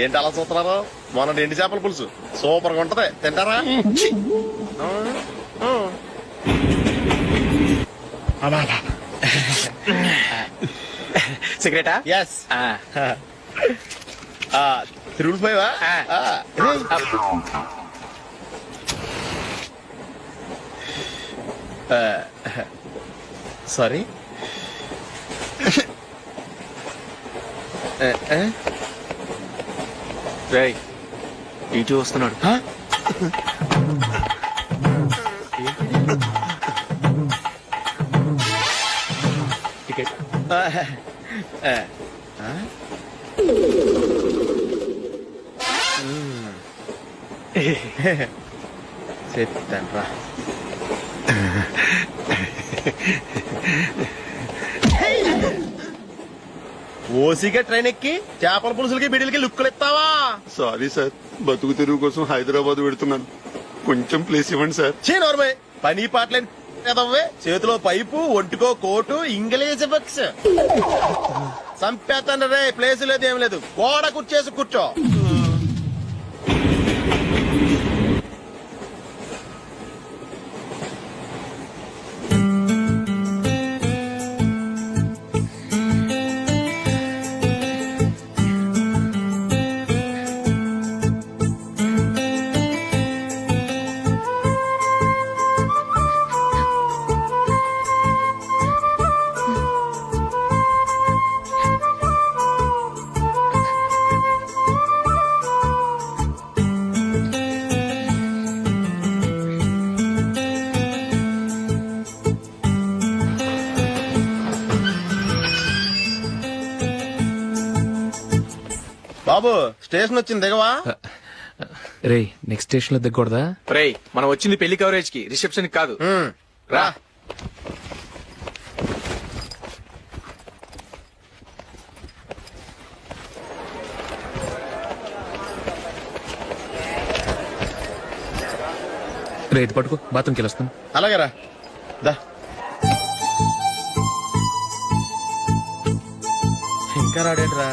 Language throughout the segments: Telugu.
ఏంటి అలా చూస్తున్నారు? మొన్న ఎండి చేపల పులుసు సూపర్ గా ఉంటది, తింటారా? సిగరెటా? ఎస్. తిరుగుపోయావా? సారీ. రేయ్, ఇటు వస్తున్నాడు. టికెట్. చెప్తాను రా. ఓసిగా ట్రైన్ ఎక్కి చేపల పులుసులకి బిడిలకి లుక్కులు ఇస్తావా? సారీ సార్, బతుకు తెరువు కోసం హైదరాబాద్ పెడుతున్నాను, కొంచెం ప్లేస్ ఇవ్వండి సార్. నోర్మే, పని పాటలేని కదవ్వే. చేతిలో పైపు, ఒంటికో కోటు, ఇంగ్లీష్ బుక్స్. సంపేతండ్రి రే, ప్లేస్ లేదు ఏం లేదు, గోడ కుర్చేసి కూర్చో. బాబు, స్టేషన్ వచ్చింది, దిగవా? రే, నెక్స్ట్ స్టేషన్ లో దిగకూడదా? రేయ్, మనం వచ్చింది పెళ్లి కవరేజ్ కి, రిసెప్షన్ కాదు. రా. రేతి పట్టుకో, బాత్రూమ్కి వెళ్ళొస్తాను. అలాగే రా. దా. ఇంకా రాడేంట్రా?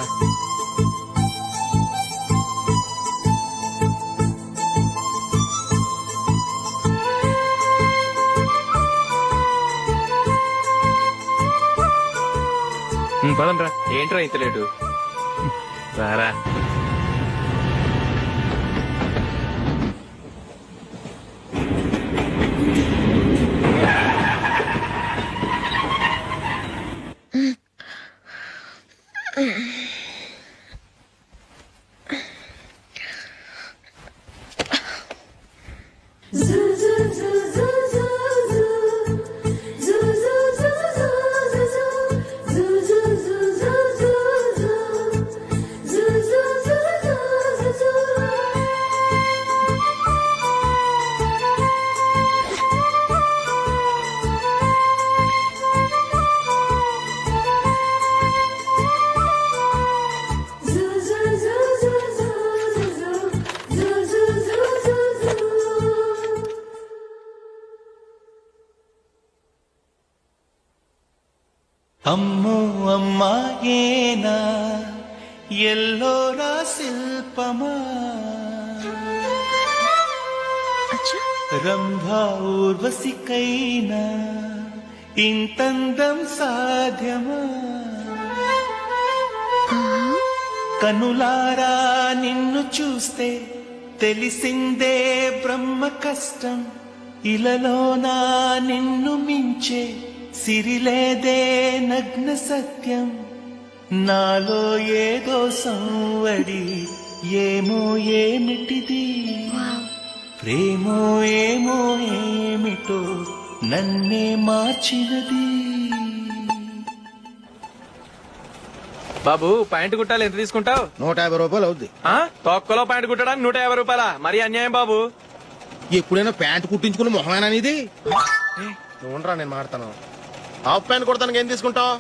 పదండ్రా. ఏంట్రా ఇంత లేటు? రారా. అమ్మో అమ్మాయేనా ఎల్లోరా శిల్పమా, రంభా ఊర్వశికైనా ఇంతందం సాధ్యమా, కనులారా నిన్ను చూస్తే తెలిసిందే బ్రహ్మ కష్టం, ఇలలోనా నిన్ను మించే సిరిలేదే నగ్న సత్యం, నాలో ఏదో సంవడి ఏమో ఏమిటిది, ప్రేమో ఏమో ఏమిటో నన్నే మార్చినది. బాబు, ప్యాంటు కుట్టాలి, ఎంత తీసుకుంటావు? 150 రూపాయలు అవుద్ది. తొక్కలో ప్యాంటు కుట్టడానికి 150 రూపాయల? మరి అన్యాయం బాబు. ఎప్పుడైనా ప్యాంట్ కుట్టించుకుని మొహమేనా ఇది? నువ్వురా, నేను మాడతాను. హాఫ్ ప్యాంట్ కుడతానికి ఏం తీసుకుంటావు?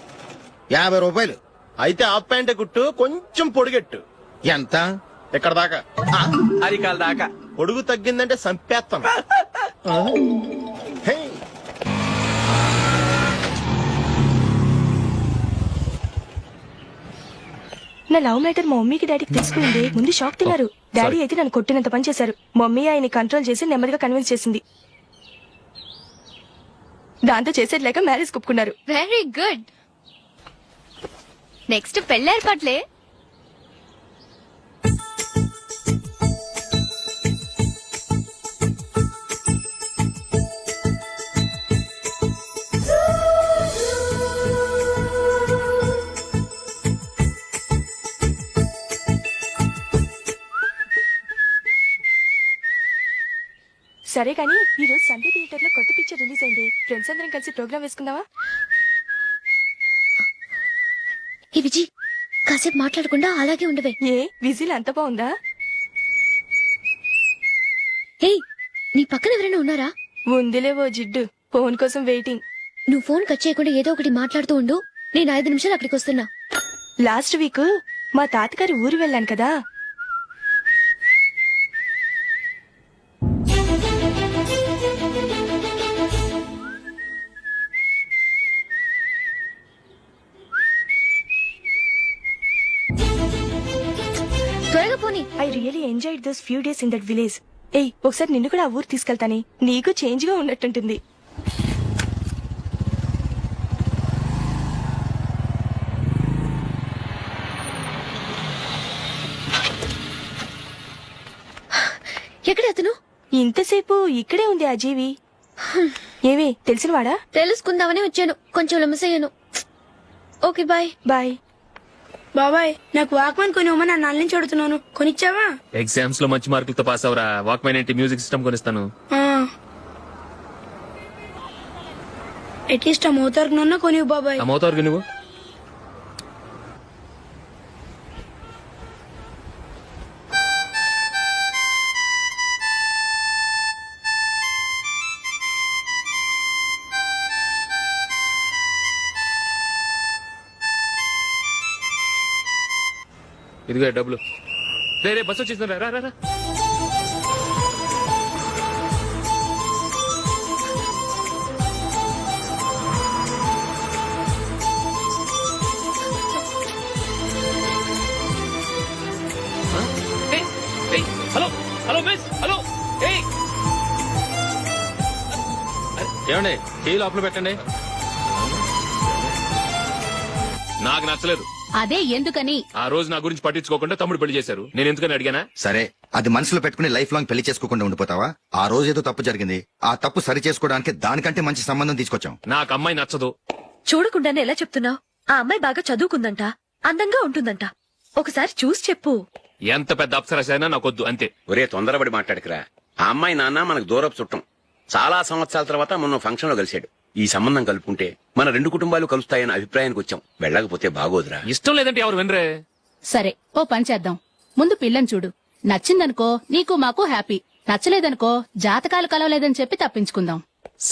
50 రూపాయలు. అయితే హాఫ్ ప్యాంటే కుట్టు, కొంచెం పొడిగెట్టు. ఎంత? ఇక్కడ దాకా, అరికాల దాకా. పొడుగు తగ్గిందంటే సంపేస్తాను. నా లవ్ మ్యాటర్ మా మమ్మీకి డాడీకి తెలుసుకుంది. ముందు షాక్ తిన్నారు. డాడీ అయితే నన్ను కొట్టినంత పని చేశారు. మమ్మీ ఆయన్ని కంట్రోల్ చేసి నెమ్మదిగా కన్విన్స్ చేసింది. దాంతో చేసేది లేక మ్యారేజ్ ఒప్పుకున్నారు. Very good. నెక్స్ట్ పెళ్లి ఏర్పాట్లే. సరే కానీ ఈ రోజు సండే థియేటర్ లో కొత్త పిక్చర్ రిలీజ్ అయింది. ఫ్రెండ్స్ అందరం కలిసి ప్రోగ్రామ్ వేసుకుందామా? ఈ విజి కాసేపు మాట్లాడకుండా అలాగే ఉండవే. ఏ విజిల్ అంత బాగుందా? ఏయ్, నీ పక్కన ఎవరైనా ఉన్నారా? ఉందిలే ఓ జిడ్డు, ఫోన్ కోసం వెయిటింగ్. నువ్వు ఫోన్ కట్ చేయకుండా ఏదో ఒకటి మాట్లాడుతూ ఉండు. నేను 5 నిమిషాలు అక్కడికి వస్తున్నా. లాస్ట్ వీక్ మా తాతగారి ఊరు వెళ్ళాను కదా. త్వరగా పోనీ. I really enjoyed those few days in that village. ఏయ్, ఒకసారి నిన్ను కూడా ఆ ఊరు తీసుకెళ్తానే, నీకు చేంజ్ గా ఉన్నట్టుంటుంది. ఎక్కడ అతను? ఇంతసేపు ఇక్కడే ఉంది ఆ జీవి. ఏవే తెలిసినవాడా? తెలుసుకుందామని వచ్చాను. కొంచెం లమసయ్యాను. Okay bye. బాయ్. బాబాయ్, నాకు వాక్మన్ కొని ఇవ్వమని నా నుంచి అడుగుతున్నాను. కొనిచ్చావా? ఎగ్జామ్స్ లో మంచి మార్కులతో పాస్ అవరా. వాక్మెన్ ఏంటి, మ్యూజిక్ సిస్టమ్ కొనిస్తాను. అట్లీస్ట్ ఆ మోతార్కు నన్న కొనివ్వు బాబాయ్. ఆ మోతారు నువ్వు. ఇదిగో డబ్బులు. రే బస్ వచ్చేసిందిరా, రా రా రా. Hello hello miss, hello. ఏమండి, టీ లోపల పెట్టండి. నాకు నచ్చలేదు. అదే ఎందుకని? ఆ రోజు నా గురించి పట్టించుకోకుండా తమ్ముడు పెళ్లి చేశారు. నేను ఎందుకని అడిగానా? సరే, అది మనసులో పెట్టుకుని లైఫ్ లాంగ్ పెళ్లి చేసుకోకుండా ఉండిపోతావా? ఆ రోజు ఏదో తప్పు జరిగింది. ఆ తప్పు సరి చేసుకోవడానికి దానికంటే మంచి సంబంధం తీసుకొచ్చాం. నాకు అమ్మాయి నచ్చదు. చూడకుండానే ఎలా చెప్తున్నావు? ఆ అమ్మాయి బాగా చదువుకుందంట, అందంగా ఉంటుందంట. ఒకసారి చూసి చెప్పు. ఎంత పెద్ద అప్సరసైనా నాకొద్దు, అంతే. ఒరే తొందరపడి మాట్లాడకురా. ఆ అమ్మాయి నాన్న మనకు దూరపు చుట్టం. చాలా సంవత్సరాల తర్వాత మొన్న ఫంక్షన్ లో కలిశాడు. ఈ సంబంధం కలుపుకుంటే మన 2 కుటుంబాలు కలుస్తాయన్న అభిప్రాయానికి వచ్చాం. వెళ్ళకపోతే బాగోదురా. ఇష్టం లేదంటే ఎవరు వినరే. సరే, ఓ పని చేద్దాం. ముందు పిల్లని చూడు. నచ్చిందనుకో నీకు మాకు హ్యాపీ. నచ్చలేదనుకో జాతకాలు కలవలేదని చెప్పి తప్పించుకుందాం.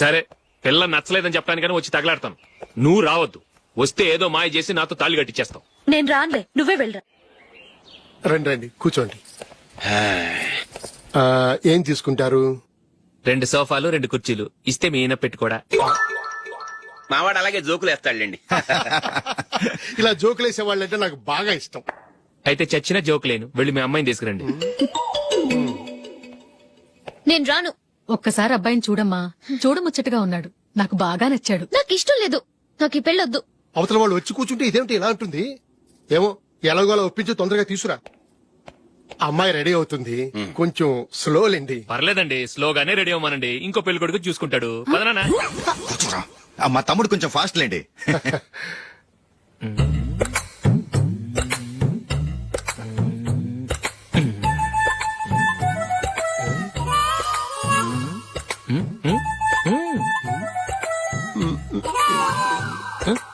సరే, పిల్ల నచ్చలేదని చెప్పడానికని వచ్చి తగలాడతాను. నువ్వు రావద్దు. వస్తే ఏదో మాయ చేసి నాతో తాళి కట్టించేస్తావు. నేను రానులే, నువ్వే వెళ్ళరా. రండి రండి, కూర్చోండి. ఏం తీసుకుంటారు? 2 సోఫాలు, 2 కుర్చీలు ఇస్తే మీ ఈయన పెట్టుకోడా. మావాడు అలాగే జోకులు వేస్తాడులేండి. ఇలా జోకులేసే వాళ్ళంటే నాకు బాగా ఇష్టం. అయితే చచ్చిన జోక్ లేను. వెళ్ళి మీ అమ్మాయిని తీసుకురండి. నేను రాను. ఒక్కసారి అబ్బాయిని చూడమ్మా. చూడముచ్చటగా ఉన్నాడు. నాకు బాగా నచ్చాడు. నాకు ఇష్టం లేదు. నాకు ఈ పెళ్ళొద్దు. అవతల వాళ్ళు వచ్చి కూర్చుంటే ఇదేమిటి ఇలా ఉంటుంది? ఏమో, ఎలాగోలా ఒప్పించి తొందరగా తీసురా. అమ్మాయి రెడీ అవుతుంది, కొంచెం స్లో లేండి. పర్లేదండి, స్లోగానే రెడీ అవ్వమనండి. ఇంకో పెళ్లి కొడుకు చూసుకుంటాడు. పదనా. కూర్చోరా. మా తమ్ముడు కొంచెం ఫాస్ట్ లేండి.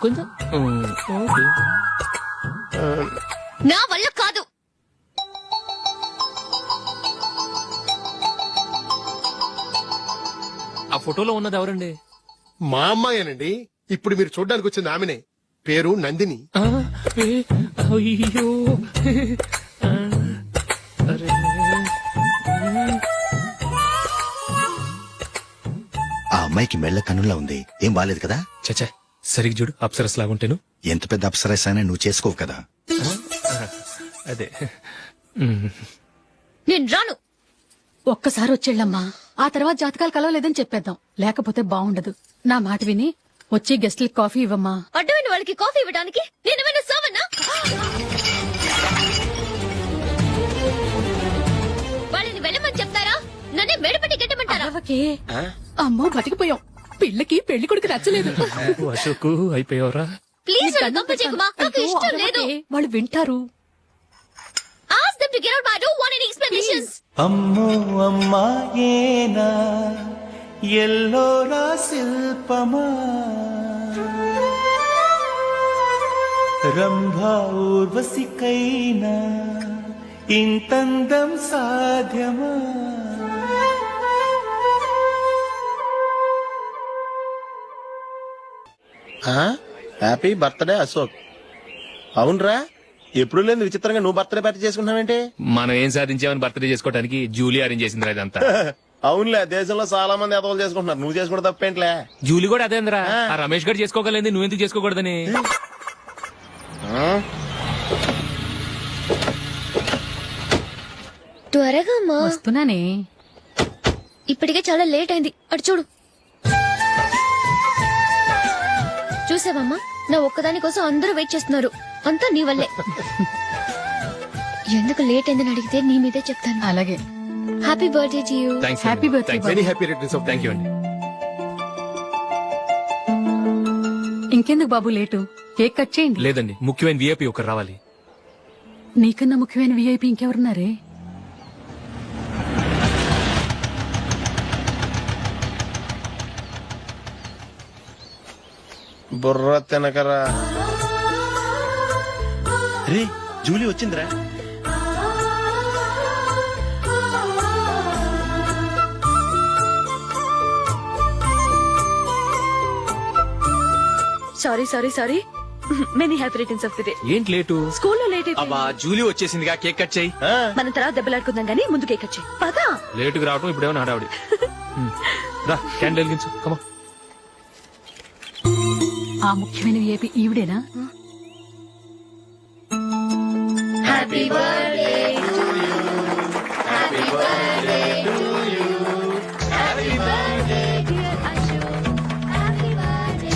కొంచెం నా వల్ల కాదు. ఆ ఫోటోలో ఉన్నది ఎవరండి? మా అమ్మాయేనండి. ఇప్పుడు మీరు చూడడానికి వచ్చింది ఆమెనే. పేరు నందిని. అయ్యో, ఆ అమ్మాయికి మెళ్ళ కన్నులా ఉంది. ఏం బాలేదు కదా? చచ్చా, సరిగ్గా చూడు, అప్సరస్ లాగుంటేను. ఎంత పెద్ద అప్సరస్ అయినా నువ్వు చేసుకోవు కదా. అదే నేను రాను. ఒక్కసారి వచ్చేళ్ళమ్మా, ఆ తర్వాత జాతకాలు కలవలేదని చెప్పేద్దాం, లేకపోతే బాగుండదు. నా మాట విని వచ్చి గెస్ట్లకి కాఫీ ఇవ్వమ్మా. అడ్డమైన వాళ్ళకి కాఫీ ఇవ్వడానికి నేనేమైనా సావన్నా? వాళ్ళని వెళ్ళమని చెప్తారా, నన్నే మెడపట్టి గెట్టమంటారా? అరవకే. అమ్మో బతికిపోయాం. పిల్లకి పెళ్లి కొడుకు నచ్చలేదు. అశోక్ అయిపోయావరా. ప్లీజ్ నన్ను పంపించేకుమా, నాకు ఇష్టం లేదు. అరవకే, వాళ్ళు వింటారు. Ask them to get out, but I don't want any explanations. అమ్మో అమ్మాయేనా ఎల్లోరా శిల్పమా రంభా ఊర్వశికైనా ఇంతందం సాధ్యమా? Happy birthday Ashok. అవునరా, ఎప్పుడు లేదు విచిత్రంగా నువ్వు బర్త్డే పార్టీ చేసుకుంటున్నావేంటి? మనం ఏం సాధించామని బర్త్డే చేసుకోవడానికి జూలీ అరేంజ్ చేసిందిరా ఇదంతా. అవునులే, దేశంలో చాలా మంది ఎదవలు చేసుకుంటున్నారు, నువ్వు చేసుకోవడం తప్పేంట్లే. జూలీ కూడా అదేంద్రా, ఆ రమేష్ గారు చేసుకోగలేదు, నువ్వెందుకు చేసుకోకూడదని. త్వరగా అమ్మా, వస్తున్నానే. ఇప్పటికే చాలా లేట్ అయింది. అటు చూడు. చూసావమ్మా, నా ఒక్కదాని కోసం అందరూ వెయిట్ చేస్తున్నారు. అంతా నీ వల్లే. ఎందుకు లేట్ అయిందని అడిగితే నీ మీదే చెప్తాను. అలాగే. Happy birthday to you. Happy birthday. Very happy returns of thank you అండి. ఇంకెందుకు బాబు లేటు, కేక్ కట్ చేయండి. లేదండి, ముఖ్యమైన విఐపి ఒకరు రావాలి. నీకన్నా ముఖ్యమైన విఐపి ఇంకెవరున్నారే? బుర్ర తినకరా. రే, జూలీ వచ్చిందిరా. Sorry sorry sorry, many happy returns of the day. ఏంటి లేటు? స్కూల్లో లేట్ అయిపోయింది. అబ్బా జూలీ వచ్చేసిందిగా, కేక్ కట్ చేయి. మనం తర్వాత దెబ్బలాడుకుందాం గానీ ముందు కేక్ వచ్చాయి. పదా లేటుగా రావటం ఇప్పుడేమో హడావిడి. రా, క్యాండిల్ వెలిగించు, కమా. ఆ ముఖ్యమైన విఐపి ఈవిడేనా? Happy birthday to you. Happy birthday to you. Happy birthday dear Ashok. Happy birthday.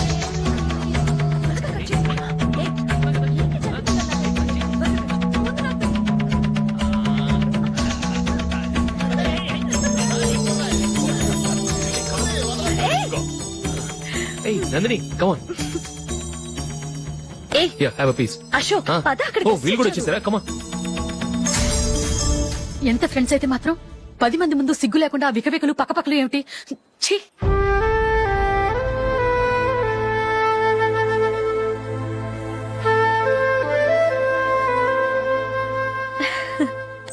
ఏయ్ నందిని, కమాన్. ఏయ్ హ్యావ్ ఎ పీస్. అశోక్, పద అక్కడికి. ఓ వీళ్ళు కూడా వచ్చేసారా? కమాన్. ఎంత ఫ్రెండ్స్ అయితే మాత్రం 10 మంది ముందు సిగ్గు లేకుండా ఆ వికవికలు పక్కపక్కలు ఏమిటి? ఛీ!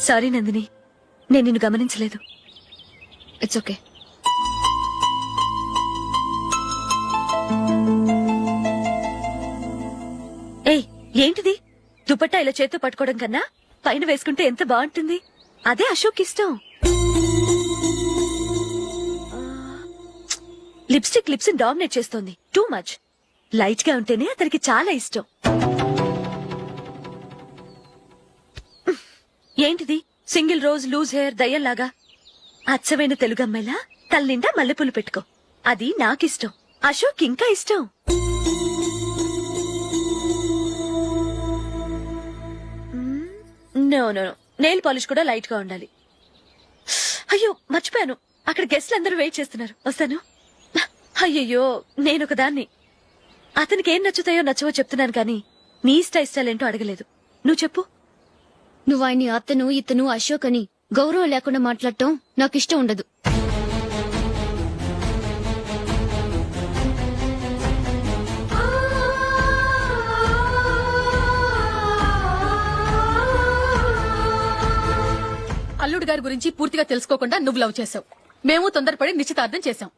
సారీ నందిని, నేను నిన్ను గమనించలేదు. It's okay. ఏయ్ ఏంటిది? దుపట్టా ఇలా చేత్తో పట్టుకోవడం కన్నా పైన వేసుకుంటే ఎంత బాగుంటుంది. అదే అశోక్ ఇష్టం. లిప్స్టిక్ లిప్స్ డామినేట్ చేస్తోంది. Too much. లైట్ గా ఉంటేనే అతనికి చాలా ఇష్టం. ఏంటిది? సింగిల్ రోజ్ లూజ్ హెయిర్ దయ్యంలాగా. అచ్చమైన తెలుగు అమ్మాయిలా తల్లిండా మల్లెపూలు పెట్టుకో. అది నాకిష్టం. అశోక్ ఇంకా ఇష్టం. No no no, nail polish కూడా లైట్ గా ఉండాలి. అయ్యో మర్చిపోయాను, అక్కడ గెస్ట్లు అందరూ వెయిట్ చేస్తున్నారు. వస్తాను. అయ్యయ్యో, నేనొక దాన్ని. అతనికి ఏం నచ్చుతాయో నచ్చవో చెప్తున్నాను కానీ నీ ఇష్టాలేంటో అడగలేదు. నువ్వు చెప్పు. నువ్వు ఆయన్ని అతను ఇతను అశోక్ అని గౌరవం లేకుండా మాట్లాడటం నాకు ఇష్టం ఉండదు. అల్లుడు గారి గురించి పూర్తిగా తెలుసుకోకుండా నువ్వు లవ్ చేసావు. మేము తొందరపడి నిశ్చితార్థం చేశాం.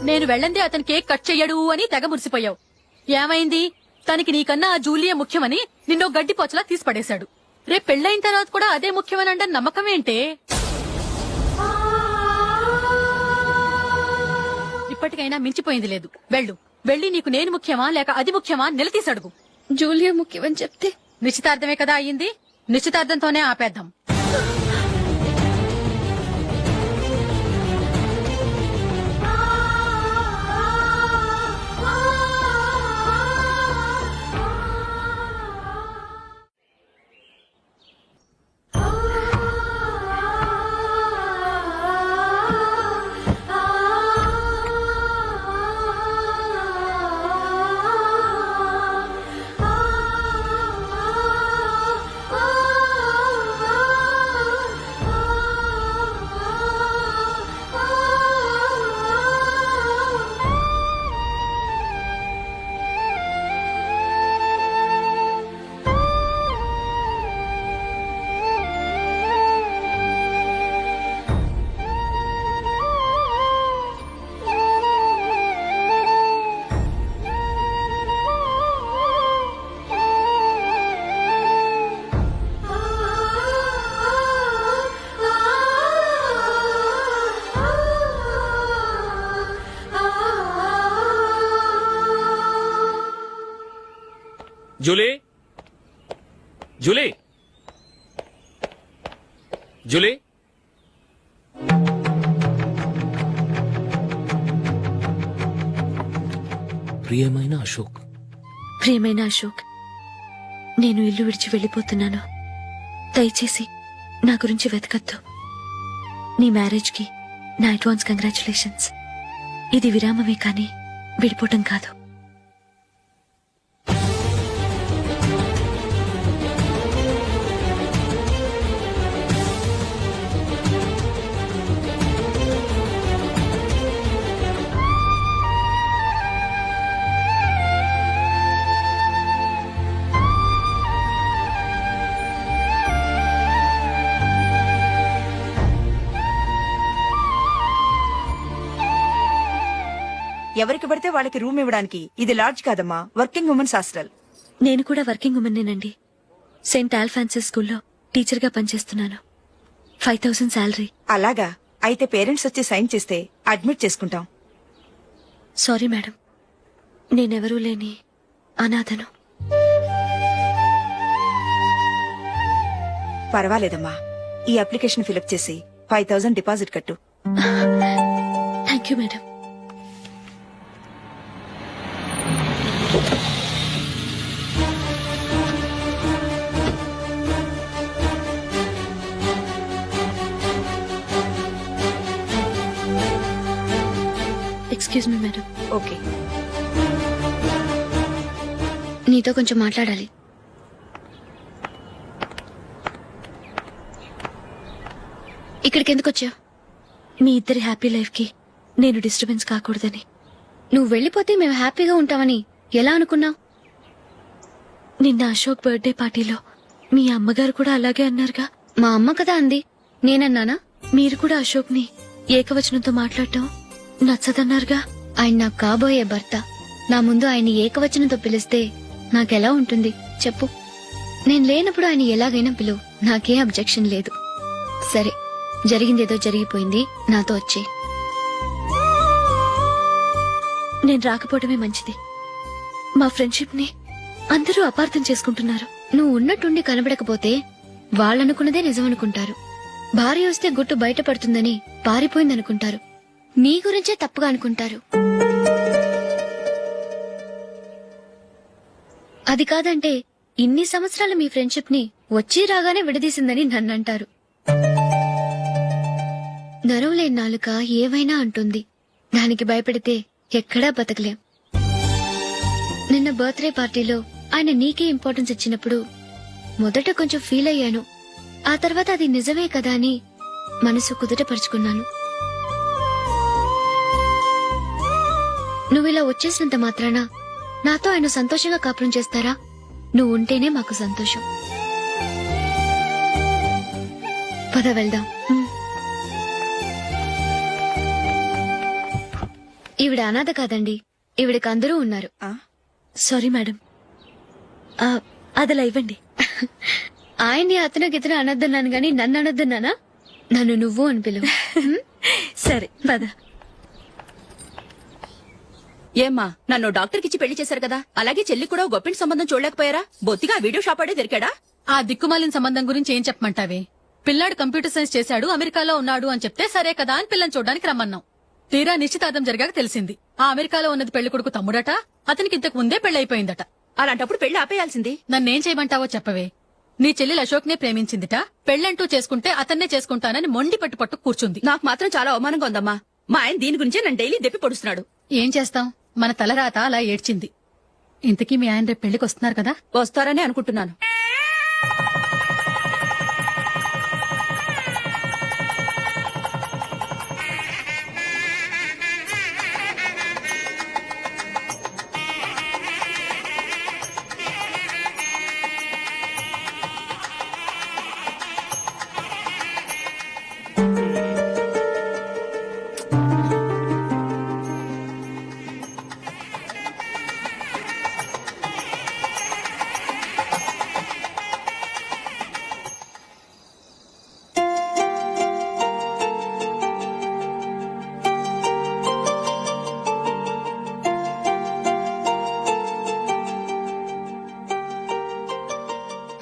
నేను వెళ్ళందే అతని కేక్ కట్ చెయ్యడు అని తెగ మురిసిపోయావు. ఏమైంది? తనకి నీకన్నా ఆ జూలియే ముఖ్యమని నిన్నో గడ్డి పోచలా తీసి పడేశాడు. రేపు పెళ్ళైన తర్వాత కూడా అదే ముఖ్యమని అంటే నమ్మకం ఏంటే? ఇప్పటికైనా మించిపోయింది లేదు. వెళ్ళు, వెళ్ళి నీకు నేను ముఖ్యమా లేక అది ముఖ్యమా నిలదీసి అడుగు. జూలియా ముఖ్యమని చెప్తే నిశ్చితార్థమే కదా అయ్యింది, నిశ్చితార్థంతోనే ఆపేద్దాం. Julie, Julie, Julie. ప్రియమైన అశోక్, ప్రియమైన అశోక్, నేను ఇల్లు విడిచి వెళ్ళిపోతున్నాను. దయచేసి నా గురించి వెతకద్దు. నీ మ్యారేజ్ కి నా అడ్వాన్స్ కంగ్రాచులేషన్స్. ఇది విరామమే కానీ విడిపోవటం కాదు. ఎవరికి పడితే వాళ్ళకి రూమ్ ఇవ్వడానికి ఇది లాడ్జ్ కాదమ్మా, వర్కింగ్ ఉమెన్స్ హాస్టల్. నేను కూడా వర్కింగ్ ఉమెన్నేనండి. సెయింట్ ఆల్ఫాన్సెస్ స్కూల్లో టీచర్ గా పనిచేస్తున్నాను. 5000 శాలరీ. అలాగా, అయితే పేరెంట్స్ వచ్చి సైన్ చేస్తే అడ్మిట్ చేసుకుంటాం. సారీ మేడం, నేనెవరూ లేని అనాథను. పర్వాలేదమ్మా, ఈ అప్లికేషన్ ఫిలప్ చేసి 5000 డిపాజిట్ కట్టు. Thank you madam. Excuse me madam. Okay, నీతో కొంచెం మాట్లాడాలి. ఇక్కడికి ఎందుకు వచ్చావు? మీ ఇద్దరి హ్యాపీ లైఫ్ కి నేను డిస్టర్బెన్స్ కాకూడదని. నువ్వు వెళ్ళిపోతే మేము హ్యాపీగా ఉంటామని ఎలా అనుకున్నావు? నిన్న అశోక్ బర్త్డే పార్టీలో మీ అమ్మగారు కూడా అలాగే అన్నారుగా. మా అమ్మ కదా అంది, నేనన్నానా? మీరు కూడా అశోక్ ని ఏకవచనంతో మాట్లాడటం నచ్చదన్నారుగా. ఆయన నాకు కాబోయే భర్త. నా ముందు ఆయన ఏకవచనంతో పిలిస్తే నాకెలా ఉంటుంది చెప్పు? నేను లేనప్పుడు ఆయన ఎలాగైనా పిలువు, నాకే అబ్జెక్షన్ లేదు. సరే, జరిగిందేదో జరిగిపోయింది, నాతో వచ్చే. నేను రాకపోవడమే మంచిది. మా ఫ్రెండ్షిప్ ని అందరూ అపార్థం చేసుకుంటున్నారు. నువ్వు ఉన్నట్టుండి కనబడకపోతే వాళ్ళనుకున్నదే నిజమనుకుంటారు. భార్య వస్తే గుట్టు బయటపడుతుందని పారిపోయిందనుకుంటారు. నీ గురించే తప్పుగా అనుకుంటారు. అది కాదంటే ఇన్ని సంవత్సరాలు మీ ఫ్రెండ్షిప్ ని వచ్చి రాగానే విడదీసిందని నన్నంటారు. నరవలేని నాలుక ఏవైనా అంటుంది. దానికి భయపడితే ఎక్కడా బతకలేం. నిన్న బర్త్డే పార్టీలో ఆయన నీకే ఇంపార్టెన్స్ ఇచ్చినప్పుడు మొదట కొంచెం ఫీల్ అయ్యాను. ఆ తర్వాత అది నిజమే కదా అని మనసు కుదుటపరుచుకున్నాను. నువ్విలా వచ్చేసినంత మాత్రాన నాతో ఆయన సంతోషంగా కాపురం చేస్తారా? నువ్వు ఉంటేనే మాకు సంతోషం. పద వెళ్దాం. ఈవిడ అనాథ కాదండి, ఈవిడకి అందరూ ఉన్నారు. సారీ మేడం, అదలా ఇవ్వండి. ఆయన్ని అతను గితను అనొద్దన్నాను గాని నన్ను అనొద్దన్నానా? నన్ను నువ్వు అని పిలువు. సరే పద. ఏమ్మా నన్ను డాక్టర్ కిచ్చి పెళ్లి చేశారు కదా అలాగే చెల్లి కూడా గొప్పింటి సంబంధం చూడలేకపోయారా బొత్తిగా ఆ వీడియో షాప్ ఆడే దొరికాడా ఆ దిక్కుమాలిన సంబంధం గురించి ఏం చెప్పమంటావే పిల్లాడు కంప్యూటర్ సైన్స్ చేశాడు అమెరికాలో ఉన్నాడు అని చెప్తే సరే కదా అని పిల్లని చూడడానికి రమ్మన్నాం తీరా నిశ్చితార్థం జరిగాక తెలిసింది ఆ అమెరికాలో ఉన్నది పెళ్లి కొడుకు తమ్ముడట అతనికి ఇంతకు ముందే పెళ్లయిపోయిందట అలాంటప్పుడు పెళ్లి ఆపేయాల్సింది నన్నేం చేయమంటావో చెప్పవే నీ చెల్లెలు అశోక్ నే ప్రేమించిందిట పెళ్లంటూ చేసుకుంటే అతన్నే చేసుకుంటానని మొండి పట్టు కూర్చుంది నాకు మాత్రం చాలా అవమానంగా ఉందమ్మా మా ఆయన దీని గురించే నన్ను డైలీ దెప్పి పొడుస్తున్నాడు ఏం చేస్తాం మన తలరాత అలా ఏడ్చింది ఇంతకీ మీ ఆయన రేపు పెళ్లికి వస్తున్నారు కదా వస్తారని అనుకుంటున్నాను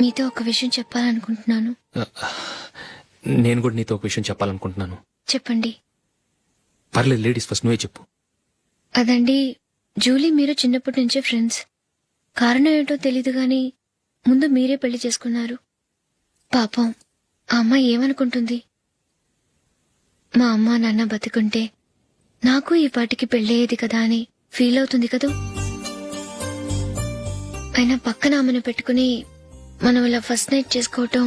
మీతో ఒక విషయం చెప్పాలనుకుంటున్నాను. నేను కూడా నీతో ఒక విషయం చెప్పాలనుకుంటున్నాను. చెప్పండి. పర్లేదు లేడీస్ ఫస్ట్ నువ్వే చెప్పు. అదండి, జూలీ మీరు చిన్నప్పటి నుంచే ఫ్రెండ్స్. కారణం ఏంటో తెలీదు గాని ముందు మీరే పెళ్లి చేసుకున్నారు. పాపం ఆ అమ్మాయి ఏమనుకుంటుంది? మా అమ్మ నాన్న బతికుంటే నాకు ఈ పాటికి పెళ్ళయ్యేది కదా అని ఫీల్ అవుతుంది కదూ. అయినా పక్కన ఆమెను పెట్టుకుని మనం ఇలా ఫస్ట్ నైట్ చేసుకోవటం